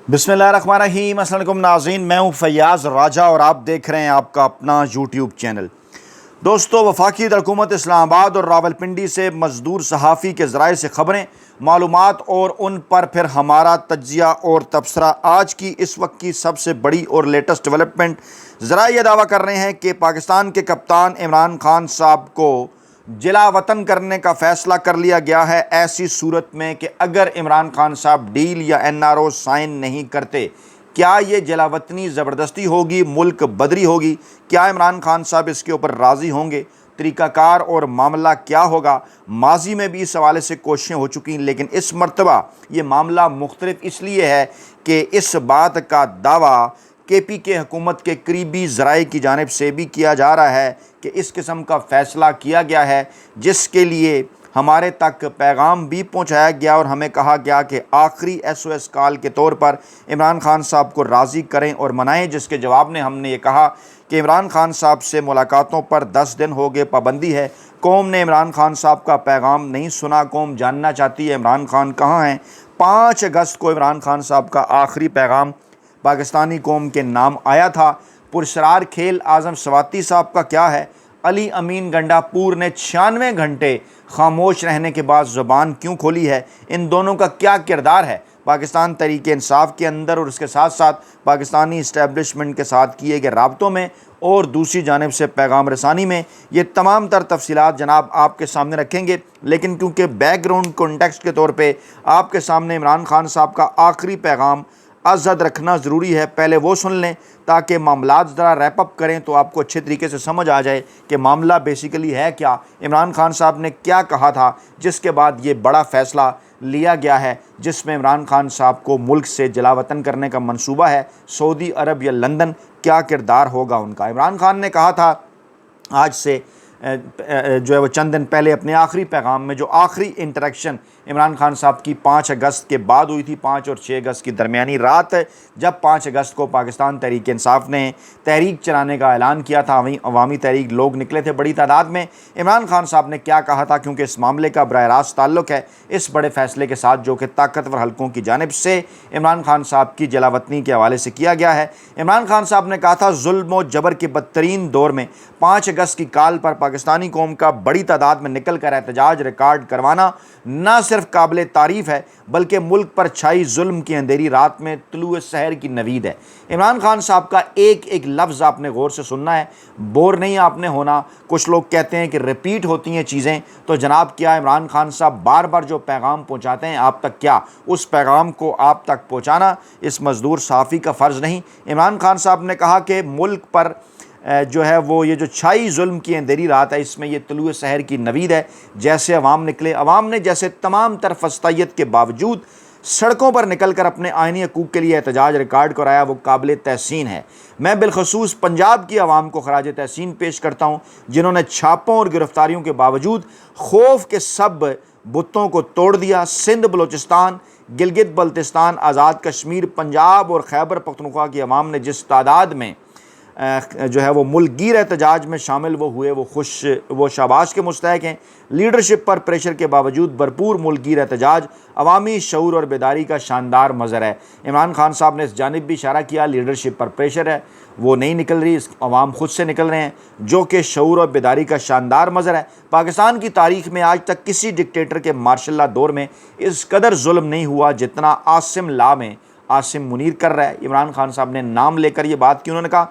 बिस्मिल्लाहिर्रहमानिर्रहीम। अस्सलाम वालेकुम नाज़रीन, मैं हूँ फैयाज़ राजा और आप देख रहे हैं आपका अपना यूट्यूब चैनल। दोस्तों, वफाकी हुकूमत इस्लामाबाद और रावलपिंडी से मजदूर सहाफ़ी के ज़राए से ख़बरें, मालूमात और उन पर फिर हमारा तज्ज़िया और तबसरा। आज की इस वक्त की सबसे बड़ी और लेटेस्ट डेवलपमेंट, ज़रा ये दावा कर रहे हैं कि पाकिस्तान के कप्तान इमरान खान साहब को जिला वतन करने का फ़ैसला कर लिया गया है। ऐसी सूरत में कि अगर इमरान खान साहब डील या NRO साइन नहीं करते, क्या ये जिला वतनी ज़बरदस्ती होगी, मुल्क बदरी होगी? क्या इमरान खान साहब इसके ऊपर राज़ी होंगे? तरीक़ाकार और मामला क्या होगा? माजी में भी इस हवाले से कोशिशें हो चुकी, लेकिन इस मरतबा ये मामला मुख्तलिफ इसलिए है कि इस बात का दावा KPK हुकूमत के करीबी ज़राए की जानिब से भी किया जा रहा है कि इस किस्म का फ़ैसला किया गया है, जिसके लिए हमारे तक पैगाम भी पहुंचाया गया और हमें कहा गया कि आखिरी SOS कॉल के तौर पर इमरान खान साहब को राज़ी करें और मनाएं। जिसके जवाब में हमने ये कहा कि इमरान खान साहब से मुलाकातों पर 10 दिन हो गए, पाबंदी है। कौम ने इमरान खान साहब का पैगाम नहीं सुना, कौम जानना चाहती है इमरान खान कहाँ हैं। 5 अगस्त को इमरान खान साहब का आखिरी पैगाम पाकिस्तानी कौम के नाम आया था। पुरस्रार खेल आज़म स्वाति साहब का क्या है? अली अमीन गंडापुर ने 96 घंटे खामोश रहने के बाद ज़ुबान क्यों खोली है? इन दोनों का क्या किरदार है पाकिस्तान तहरीक इंसाफ के अंदर और उसके साथ साथ पाकिस्तानी इस्टेब्लिशमेंट के साथ किए गए राब्तों में और दूसरी जानिब से पैगाम रसानी में? ये तमाम तर तफसीलात जनाब आपके सामने रखेंगे, लेकिन क्योंकि बैकग्राउंड कॉन्टेक्स्ट के तौर पे आपके सामने इमरान खान साहब का आखिरी पैगाम आज़ाद रखना ज़रूरी है, पहले वो सुन लें ताकि मामलात ज़रा रैप अप करें तो आपको अच्छे तरीके से समझ आ जाए कि मामला बेसिकली है क्या। इमरान खान साहब ने क्या कहा था जिसके बाद ये बड़ा फ़ैसला लिया गया है, जिसमें इमरान खान साहब को मुल्क से जलावतन करने का मंसूबा है। सऊदी अरब या लंदन, क्या किरदार होगा उनका? इमरान खान ने कहा था आज से जो है वो चंद दिन पहले अपने आखिरी पैगाम में, जो आखिरी इंटरेक्शन इमरान खान साहब की 5 अगस्त के बाद हुई थी, 5 और 6 अगस्त की दरमियानी रात, जब 5 अगस्त को पाकिस्तान तहरीक इंसाफ ने तहरीक चलाने का ऐलान किया था, वहीं अवामी तहरीक लोग निकले थे बड़ी तादाद में। इमरान खान साहब ने क्या कहा था, क्योंकि इस मामले का बराह रास्त ताल्लुक़ है इस बड़े फ़ैसले के साथ जो कि ताकतवर हलकों की जानिब से इमरान खान साहब की जलावतनी के हवाले से किया गया है। इमरान खान साहब ने कहा था, जुल्म और जबर के बदतरीन दौर में 5 अगस्त की काल पर पाकिस्तानी कौम का बड़ी तादाद में निकल कर एहतजाज रिकॉर्ड करवाना न सिर्फ काबिल तारीफ़ है, बल्कि मुल्क पर छाई जुल्म की अंधेरी रात में तुलुए सहर की नवीद है। इमरान खान साहब का एक एक लफ्ज़ आपने गौर से सुनना है, बोर नहीं आपने होना। कुछ लोग कहते हैं कि रिपीट होती हैं चीज़ें, तो जनाब क्या इमरान खान साहब बार बार जो पैगाम पहुँचाते हैं आप तक, क्या उस पैगाम को आप तक पहुँचाना इस मज़दूर सहाफ़ी का फ़र्ज़ नहीं? इमरान खान साहब ने कहा कि मुल्क पर जो है वो ये जो छाई जुल्म की अंधेरी रात है, इसमें ये तुलुए सहर की नवीद है। जैसे अवाम निकले, अवाम ने जैसे तमाम तरफ फस्तैयत के बावजूद सड़कों पर निकल कर अपने आइनी हकूक़ के लिए एहतजाज रिकॉर्ड कराया, वो काबिल तहसीन है। मैं बिलखसूस पंजाब की आवाम को खराज तहसीन पेश करता हूँ, जिन्होंने छापों और गिरफ्तारियों के बावजूद खौफ के सब बुतों को तोड़ दिया। सिंध, बलोचिस्तान, गिलगित बल्तिस्तान, आज़ाद कश्मीर, पंजाब और खैबर पख्तूनख्वा की आवाम ने जिस तादाद में जो है वो मुल्कगीर एहतजाज में शामिल वो हुए, वो शाबाश के मुस्तहक हैं। लीडरशिप पर प्रेशर के बावजूद भरपूर मुल्कगीर एहतजाज अवामी शऊर और बेदारी का शानदार मज़र है। इमरान खान साहब ने इस जानिब भी इशारा किया, लीडरशिप पर प्रेशर है, वो नहीं निकल रही, अवाम खुद से निकल रहे हैं, जो कि शऊर और बेदारी का शानदार मज़र है। पाकिस्तान की तारीख़ में आज तक किसी डिक्टेटर के मार्शल लॉ दौर में इस कदर जुल्म नहीं हुआ जितना आसिम ला में आसिम मुनीर कर रहा है। इमरान खान साहब ने नाम लेकर ये बात की, उन्होंने कहा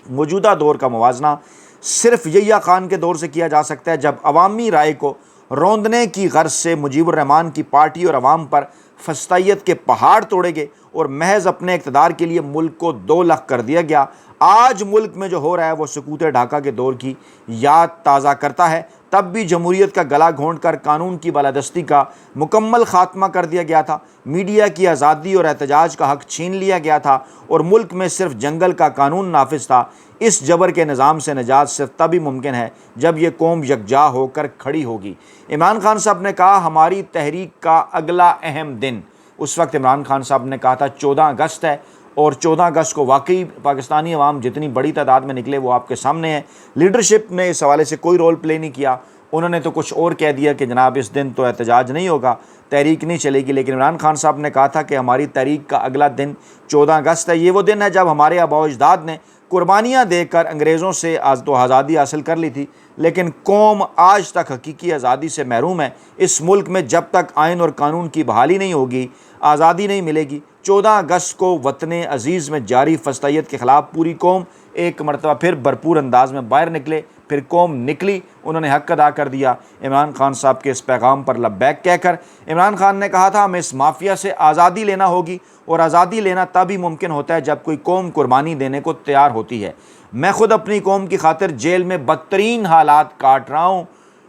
मौजूदा दौर का मुवाजना सिर्फ यहिया खान के दौर से किया जा सकता है, जब अवामी राय को रौंदने की गर्ज से मुजीबुर रहमान की पार्टी और अवाम पर फस्तैयत के पहाड़ तोड़े गए और महज अपने इक़्तिदार के लिए मुल्क को 2 लाख कर दिया गया। आज मुल्क में जो हो रहा है वो सकूत ढाका के दौर की याद ताज़ा करता है। तब भी जमहूरियत का गला घोंट कर कानून की बालादस्ती का मुकम्मल खात्मा कर दिया गया था, मीडिया की आज़ादी और एहतजाज का हक़ छीन लिया गया था और मुल्क में सिर्फ जंगल का कानून नाफिज था। इस जबर के निज़ाम से निजात सिर्फ तभी मुमकिन है जब ये कौम यकजा होकर खड़ी होगी। इमरान खान साहब ने कहा, हमारी तहरीक का अगला अहम दिन, उस वक्त इमरान खान साहब ने कहा था 14 अगस्त है, और 14 अगस्त को वाकई पाकिस्तानी अवाम जितनी बड़ी तादाद में निकले वो आपके सामने है। लीडरशिप ने इस हवाले से कोई रोल प्ले नहीं किया उन्होंने तो कुछ और कह दिया कि जनाब इस दिन तो एहतजाज नहीं होगा, तहरीक नहीं चलेगी। लेकिन इमरान खान साहब ने कहा था कि हमारी तहरीक का अगला दिन 14 अगस्त है। ये वो दिन है जब हमारे आबा अजदाद ने कुर्बानियाँ देकर अंग्रेज़ों से आज तो आज़ादी हासिल कर ली थी, लेकिन कौम आज तक हकीकी आज़ादी से महरूम है। इस मुल्क में जब तक आइन और कानून की बहाली नहीं होगी, आज़ादी नहीं मिलेगी। 14 अगस्त को वतन अज़ीज़ में जारी फस्तैयत के ख़िलाफ़ पूरी कौम एक मरतबा फिर भरपूर अंदाज में बाहर निकले। फिर कौम निकली, उन्होंने हक़ अदा कर दिया। इमरान खान साहब के इस पैगाम पर लब्बैक कहकर इमरान खान ने कहा था हमें इस माफिया से आज़ादी लेना होगी, और आज़ादी लेना तभी मुमकिन होता है जब कोई कौम कुर्बानी देने को तैयार होती है। मैं ख़ुद अपनी कौम की खातिर जेल में बदतरीन हालात काट रहा हूँ।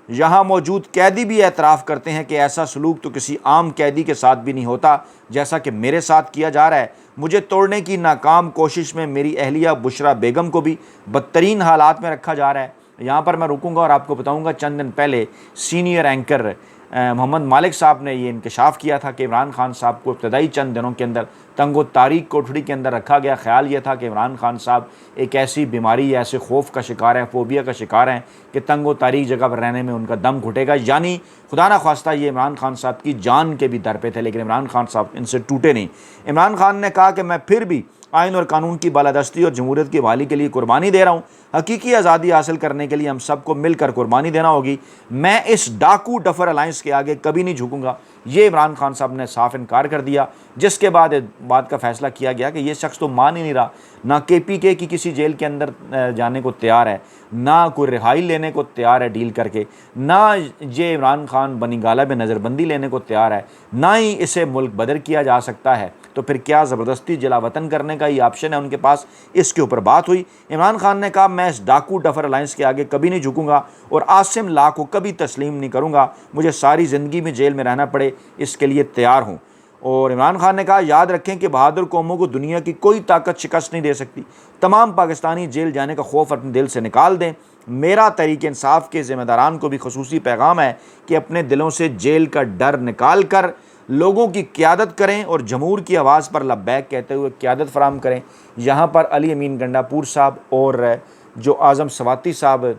यहाँ मौजूद कैदी भी एतराफ़ करते हैं कि ऐसा सलूक तो किसी आम कैदी के साथ भी नहीं होता जैसा कि मेरे साथ किया जा रहा है। मुझे तोड़ने की नाकाम कोशिश में मेरी अहलिया बुशरा बेगम को भी बदतरीन हालात में रखा जा रहा है। यहाँ पर मैं रुकूंगा और आपको बताऊंगा, चंद दिन पहले सीनियर एंकर मोहम्मद मालिक साहब ने ये इंकशाफ किया था कि इमरान खान साहब को इब्तदाई चंद दिनों के अंदर तंगो तारीख कोठड़ी के अंदर रखा गया। ख्याल ये था कि इमरान खान साहब एक ऐसी बीमारी या ऐसे खौफ का शिकार है, फोबिया का शिकार हैं कि तंगो तारीख जगह पर रहने में उनका दम घुटेगा। यानी खुदा न खास्ता ये इमरान खान साहब की जान के भी दर पे थे, लेकिन इमरान खान साहब इनसे टूटे नहीं। इमरान खान ने कहा कि मैं फिर भी आइन और कानून की बालादस्ती और जमहूरियत की बहाली के लिए कुर्बानी दे रहा हूँ। हकीकी आज़ादी हासिल करने के लिए हम सबको मिलकर कुर्बानी देना होगी। मैं इस डाकू डफर अलायंस के आगे कभी नहीं झुकूंगा। ये इमरान खान साहब ने साफ इनकार कर दिया, जिसके बाद बात का फैसला किया गया कि ये शख्स तो मान ही नहीं रहा, ना KPK की किसी जेल के अंदर जाने को तैयार है, ना कोई रिहाई लेने को तैयार है डील करके, ना ये इमरान खान बनी गाला में नज़रबंदी लेने को तैयार है, ना ही इसे मुल्क बदर किया जा सकता है। तो फिर क्या ज़बरदस्ती जला वतन करने का ही ऑप्शन है उनके पास? इसके ऊपर बात हुई। इमरान खान ने कहा मैं इस डाकू डफर अलायंस के आगे कभी नहीं झुकूंगा और आसिम ला को कभी तस्लीम नहीं करूंगा। मुझे सारी ज़िंदगी में जेल में रहना पड़े, इसके लिए तैयार हूँ। और इमरान खान ने कहा याद रखें कि बहादुर कौमों को दुनिया की कोई ताकत शिकस्त नहीं दे सकती। तमाम पाकिस्तानी जेल जाने का खौफ अपने दिल से निकाल दें। मेरा तहरीक इंसाफ के ज़िम्मेदारान को भी खुसूसी पैगाम है कि अपने दिलों से जेल का डर निकाल कर लोगों की क़यादत करें और जमहूर की आवाज़ पर लब्बैक कहते हुए क़यादत फराहम करें। यहाँ पर अली अमीन गंडापुर साहब और जो आज़म सवाती साहब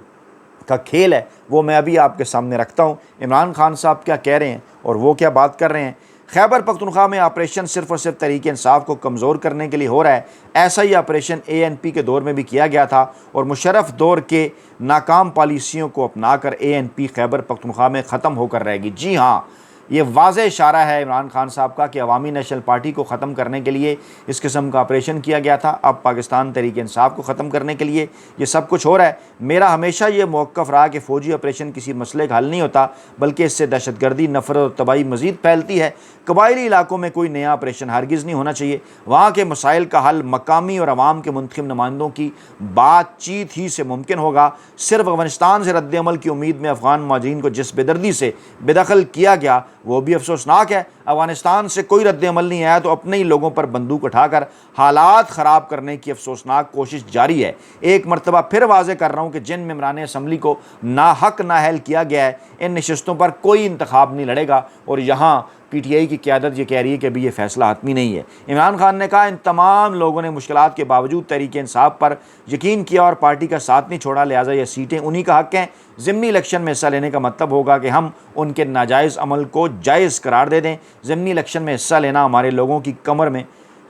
का खेल है वो मैं अभी आपके सामने रखता हूँ। इमरान खान साहब क्या कह रहे हैं और वो क्या बात कर रहे हैं। खैबर पख्तूनख्वा में ऑपरेशन सिर्फ और सिर्फ तहरीक इंसाफ को कमज़ोर करने के लिए हो रहा है। ऐसा ही ऑपरेशन ANP के दौर में भी किया गया था और मुशर्रफ दौर के नाकाम पॉलिसियों को अपनाकर ANP खैबर पख्तूनख्वा में ख़त्म होकर रहेगी। जी हाँ, ये वाज़ेह इशारा है इमरान खान साहब का कि अवामी नेशनल पार्टी को ख़त्म करने के लिए इस किस्म का ऑपरेशन किया गया था। अब पाकिस्तान तहरीक इंसाफ को ख़त्म करने के लिए ये सब कुछ हो रहा है। मेरा हमेशा ये मौक़िफ़ रहा कि फ़ौजी ऑपरेशन किसी मसले का हल नहीं होता, बल्कि इससे दहशतगर्दी, नफरत और तबाही मज़ीद फैलती है। कबायली इलाकों में कोई नया ऑपरेशन हरगिज़ नहीं होना चाहिए। वहाँ के मसाइल का हल मकामी और अवाम के मुंतखब नुमाइंदों की बातचीत ही से मुमकिन होगा। सिर्फ अफ़गानिस्तान से रद्द-ए-अमल की उम्मीद में अफ़गान महाजिरीन को जिस बेदर्दी से बेदखल किया गया वो भी अफसोसनाक है। अफ़गानिस्तान से कोई रद्द-ए-अमल नहीं आया तो अपने ही लोगों पर बंदूक उठाकर हालात ख़राब करने की अफसोसनाक कोशिश जारी है। एक मरतबा फिर वाज़े कर रहा हूँ कि जिन मेम्बरान असम्बली को नाहक नाअहल किया गया है, इन नशस्तों पर कोई इंतखाब नहीं लड़ेगा। और यहाँ PTI की क़यादत ये कह रही है कि अभी ये फ़ैसला हतमी नहीं है। इमरान खान ने कहा इन तमाम लोगों ने मुश्किलात के बावजूद तहरीक इंसाफ पर यकीन किया और पार्टी का साथ नहीं छोड़ा, लिहाजा ये सीटें उन्हीं का हक़ हैं। ज़िमनी इलेक्शन में हिस्सा लेने का मतलब होगा कि हम उनके नाजायज़ अमल को जायज़ करार दे दें। ज़िमनी इलेक्शन में हिस्सा लेना हमारे लोगों की कमर में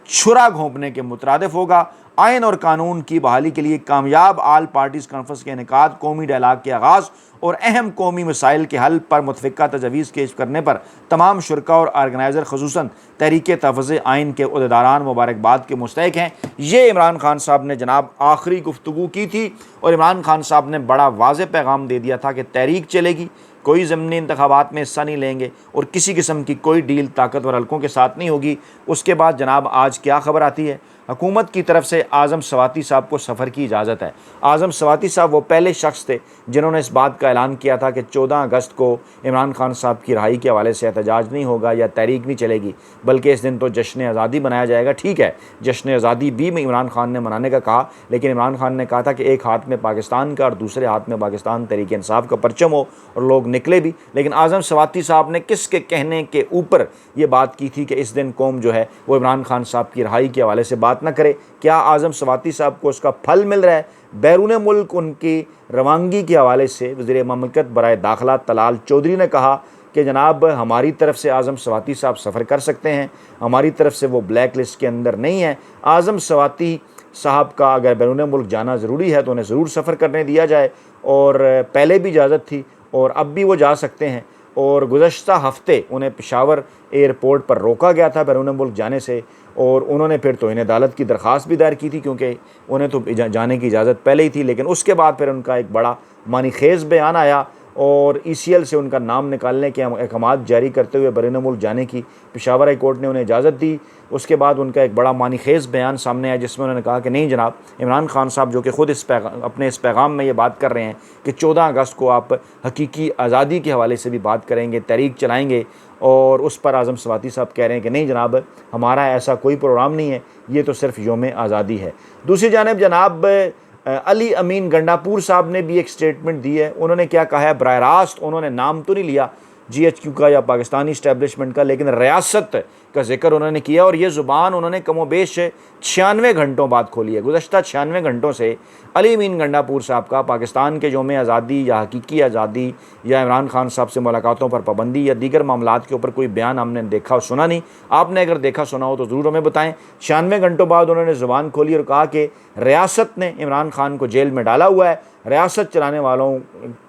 छुरा घोंपने के मुतरादिफ होगा। आइन और कानून की बहाली के लिए कामयाब आल पार्टीज़ कॉन्फ्रेंस के इनेकाद, कौमी डायलाग के आगाज़ और अहम कौमी मसाइल के हल पर मुतफ़िक़ा तजवीज़ पेश करने पर तमाम शुरका और आर्गनाइज़र ख़ुसूसन तहरीक तहफ़्फ़ुज़ आइन के उहदेदारान मुबारकबाद के मुस्तहिक़ हैं। ये इमरान खान साहब ने जनाब आखिरी गुफ्तगू की थी और इमरान खान साहब ने बड़ा वाज़ेह पैगाम दे दिया था कि तहरीक चलेगी, कोई ज़मीनी इंतखाबात में हिस्सा नहीं लेंगे और किसी किस्म की कोई डील ताकतवर हलकों के साथ नहीं होगी। उसके बाद जनाब आज क्या ख़बर आती है, हुकूमत की तरफ से आज़म सवाती साहब को सफ़र की इजाज़त है। आज़म सवाती साहब वो पहले शख्स थे जिन्होंने इस बात का ऐलान किया था कि 14 अगस्त को इमरान खान साहब की रहाई के हवाले से एहतजाज नहीं होगा या तहरीक नहीं चलेगी, बल्कि इस दिन तो जश्न आज़ादी मनाया जाएगा। ठीक है, जश्न आज़ादी भी इमरान खान ने मनाने का कहा, लेकिन इमरान खान ने कहा था कि एक हाथ में पाकिस्तान का और दूसरे हाथ में पाकिस्तान तहरीक इंसाफ का परचम हो और लोग निकले भी, लेकिन आज़म सवाती साहब ने किसके कहने के ऊपर ये बात की थी कि इस दिन कौम जो है वो इमरान खान साहब की रिहाई के हवाले से बात ना करे? क्या आज़म सवाती साहब को उसका फल मिल रहा है? बैरून मुल्क उनकी रवानगी के हवाले से वज़ीर ममलकत बराए दाखिला तलाल चौधरी ने कहा कि जनाब हमारी तरफ से आज़म सवाती साहब सफ़र कर सकते हैं, हमारी तरफ से वो ब्लैक लिस्ट के अंदर नहीं है। आज़म सवाती साहब का अगर बैरून मुल्क जाना ज़रूरी है तो उन्हें ज़रूर सफ़र करने दिया जाए, और पहले भी इजाज़त थी और अब भी वो जा सकते हैं। और गुज़श्ता हफ़्ते उन्हें पेशावर एयरपोर्ट पर रोका गया था बैरून मुल्क जाने से, और उन्होंने फिर तौहीन अदालत की दरख्वास्त भी दायर की थी क्योंकि उन्हें तो जाने की इजाज़त पहले ही थी। लेकिन उसके बाद फिर उनका एक बड़ा मानीखेज़ बयान आया और ECL से उनका नाम निकालने के अहकामात जारी करते हुए बैरून मुल्क जाने की पेशावर हाई कोर्ट ने उन्हें इजाज़त दी। उसके बाद उनका एक बड़ा मानीखेज़ बयान सामने आया जिसमें उन्होंने कहा कि नहीं जनाब, इमरान खान साहब जो कि ख़ुद अपने इस पैगाम में ये बात कर रहे हैं कि 14 अगस्त को आप हकीकी आज़ादी के हवाले से भी बात करेंगे, तहरीक चलाएँगे, और उस पर आज़म सवाती साहब कह रहे हैं कि नहीं जनाब, हमारा ऐसा कोई प्रोग्राम नहीं है, ये तो सिर्फ योम आज़ादी है। दूसरी जानिब जनाब अली अमीन गंडापुर साहब ने भी एक स्टेटमेंट दी है। उन्होंने क्या कहा है, बराह रास्त उन्होंने नाम तो नहीं लिया GHQ का या पाकिस्तानी इस्टेब्लिशमेंट का, लेकिन रियासत का जिक्र उन्होंने किया, और ये ज़ुबान उन्होंने कमोबेश 96 घंटों बाद खोली है। गुज़श्ता 96 घंटों से अली अमीन गंडापुर साहब का पाकिस्तान के योम आज़ादी या हकीकी आज़ादी या इमरान खान साहब से मुलाकातों पर पाबंदी या दीगर मामलात के ऊपर कोई बयान हमने देखा और सुना नहीं। आपने अगर देखा सुना हो तो ज़रूर हमें बताएं। 96 घंटों बाद उन्होंने ज़ुबान खोली और कहा कि रियासत ने इमरान खान को जेल में डाला हुआ है। रियासत चलाने वालों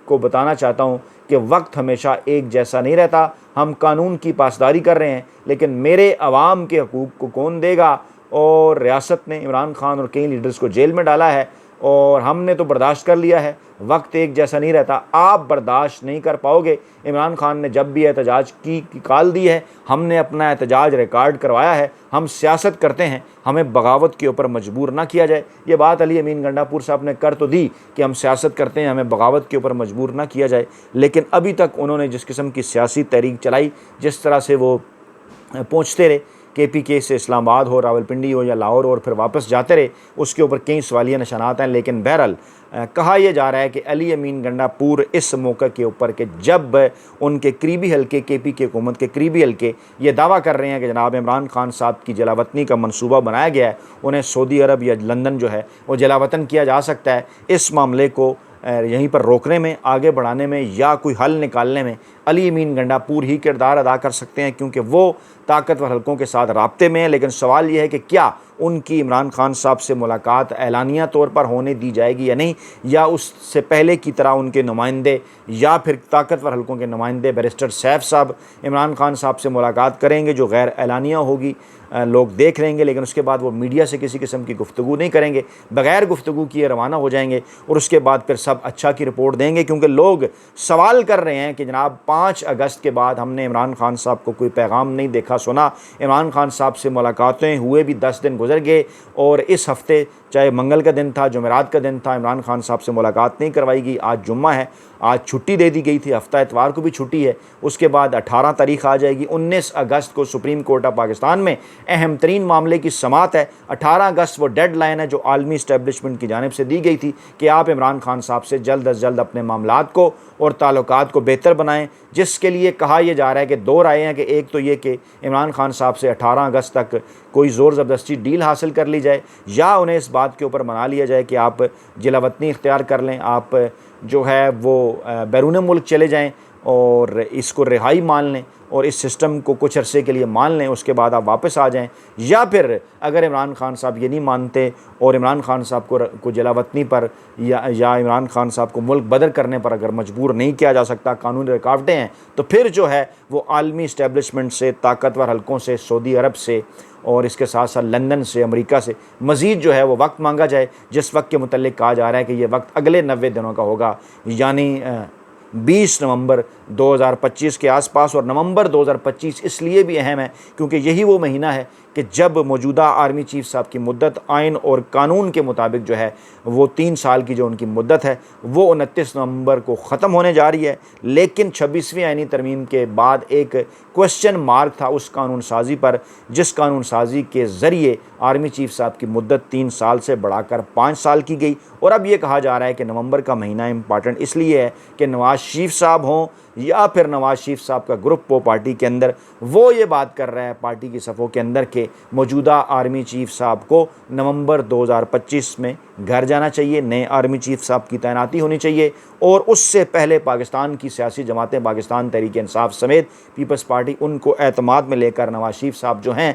को बताना चाहता हूँ कि वक्त हमेशा एक जैसा नहीं रहता, हम कानून की पासदारी कर रहे हैं, लेकिन मेरे अवाम के हकूक़ को कौन देगा? और रियासत ने इमरान खान और कई लीडर्स को जेल में डाला है और हमने तो बर्दाश्त कर लिया है। वक्त एक जैसा नहीं रहता, आप बर्दाश्त नहीं कर पाओगे। इमरान खान ने जब भी एहतजाज की कॉल दी है, हमने अपना एहतजाज रिकॉर्ड करवाया है। हम सियासत करते हैं, हमें बगावत के ऊपर मजबूर ना किया जाए। ये बात अली अमीन गंडापुर साहब ने कर तो दी कि हम सियासत करते हैं, हमें बगावत के ऊपर मजबूर ना किया जाए, लेकिन अभी तक उन्होंने जिस किस्म की सियासी तहरीक चलाई, जिस तरह से वो पहुँचते रहे KPK से इस्लामाबाद हो, रावलपिंडी हो या लाहौर हो और फिर वापस जाते रहे, उसके ऊपर कई सवालिया निशानात हैं। लेकिन बहरहाल कहा यह जा रहा है कि अली अमीन गंडापुर इस मौके के ऊपर कि जब उनके करीबी हल्के KPK हुकूमत के करीबी हल्के ये दावा कर रहे हैं कि जनाब इमरान खान साहब की जलावतनी का मनसूबा बनाया गया है, उन्हें सऊदी अरब या लंदन जो है वो जलावतन किया जा सकता है, इस मामले को यहीं पर रोकने में, आगे बढ़ाने में या कोई हल निकालने में अली अमीन गंडापुर ही किरदार अदा कर सकते हैं, क्योंकि वो ताकतवर हलकों के साथ राब्ते में है। लेकिन सवाल यह है कि क्या उनकी इमरान खान साहब से मुलाकात एलानिया तौर पर होने दी जाएगी या नहीं, या उससे पहले की तरह उनके नुमाइंदे या फिर ताकतवर हलकों के नुमाइंदे बैरिस्टर सैफ साहब इमरान खान साहब से मुलाकात करेंगे जो गैर एलानिया होगी, लोग देख लेंगे, लेकिन उसके बाद वो मीडिया से किसी किस्म की गुफ्तगू नहीं करेंगे, बग़ैर गुफ्तगू किए रवाना हो जाएंगे और उसके बाद फिर सब अच्छा की रिपोर्ट देंगे। क्योंकि लोग सवाल कर रहे हैं कि जनाब 5 अगस्त के बाद हमने इमरान खान साहब को कोई पैगाम नहीं देखा सुना, इमरान खान साहब से मुलाकातें हुए भी 10 दिन गुजर गए और इस हफ़्ते चाहे मंगल का दिन था, जुमेरात का दिन था, इमरान खान साहब से मुलाकात नहीं करवाई गई। आज जुम्मा है, आज छुट्टी दे दी गई थी, हफ्ता इतवार को भी छुट्टी है। उसके बाद 18 तारीख आ जाएगी, 19 अगस्त को सुप्रीम कोर्ट ऑफ पाकिस्तान में अहम तरीन मामले की समात है। 18 अगस्त वो डेड लाइन है जो आलमी इस्टेब्लिशमेंट की जानिब से दी गई थी कि आप इमरान खान साहब से जल्द अज जल्द अपने मामलात को और ताल्लुकात को बेहतर बनाएं, जिसके लिए कहा यह जा रहा है कि 2 राय हैं कि एक तो ये कि इमरान खान साहब से 18 अगस्त तक कोई ज़ोर ज़बरदस्ती डील हासिल कर ली जाए, या उन्हें इस बात के ऊपर मना लिया जाए कि आप जिलावतनी इख्तियार कर लें, आप जो है वो बैरून मुल्क चले जाएं और इसको रिहाई मान लें और इस सिस्टम को कुछ अरसे के लिए मान लें, उसके बाद आप वापस आ जाएं। या फिर अगर इमरान खान साहब ये नहीं मानते और इमरान खान साहब को जलावतनी पर या इमरान खान साहब को मुल्क बदर करने पर अगर मजबूर नहीं किया जा सकता, कानूनी रुकावटें हैं, तो फिर जो है वो आलमी इस्टेब्लिशमेंट से, ताकतवर हलकों से, सऊदी अरब से और इसके साथ साथ लंदन से, अमेरिका से मज़ीद जो है वो वक्त मांगा जाए, जिस वक्त के मुतल्लिक़ कहा जा रहा है कि ये वक्त अगले 90 दिनों का होगा, यानी 20 नवंबर 2025 के आसपास। और नवंबर 2025 इसलिए भी अहम है क्योंकि यही वो महीना है कि जब मौजूदा आर्मी चीफ साहब की मुद्दत आइन और कानून के मुताबिक जो है वो 3 साल की जो उनकी मुद्दत है वो 29 नवंबर को ख़त्म होने जा रही है। लेकिन 26वीं आइनी तरमीम के बाद एक क्वेश्चन मार्क था उस कानून साजी पर, जिस कानून साजी के ज़रिए आर्मी चीफ साहब की मुद्दत 3 साल से बढ़ाकर 5 साल की गई। और अब ये कहा जा रहा है कि नवंबर का महीना इम्पॉर्टेंट इसलिए है कि नवाज़ शरीफ साहब हों या फिर नवाज शरीफ साहब का ग्रुप हो पार्टी के अंदर, वो ये बात कर रहा है पार्टी की सफ़ों के अंदर के मौजूदा आर्मी चीफ साहब को नवंबर 2025 में घर जाना चाहिए, नए आर्मी चीफ साहब की तैनाती होनी चाहिए और उससे पहले पाकिस्तान की सियासी जमातें, पाकिस्तान तहरीक इंसाफ समेत पीपल्स पार्टी, उनको एतमाद में लेकर नवाज शरीफ साहब जो हैं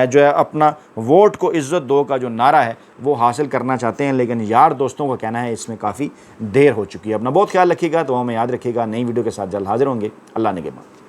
जो है अपना वोट को इज़्ज़त दो का जो नारा है वो हासिल करना चाहते हैं। लेकिन यार दोस्तों का कहना है इसमें काफ़ी देर हो चुकी है। अपना बहुत ख्याल रखिएगा, तो हमें याद रखिएगा। नई वीडियो के साथ जल्द हाजिर होंगे। अल्लाह ने के बाद।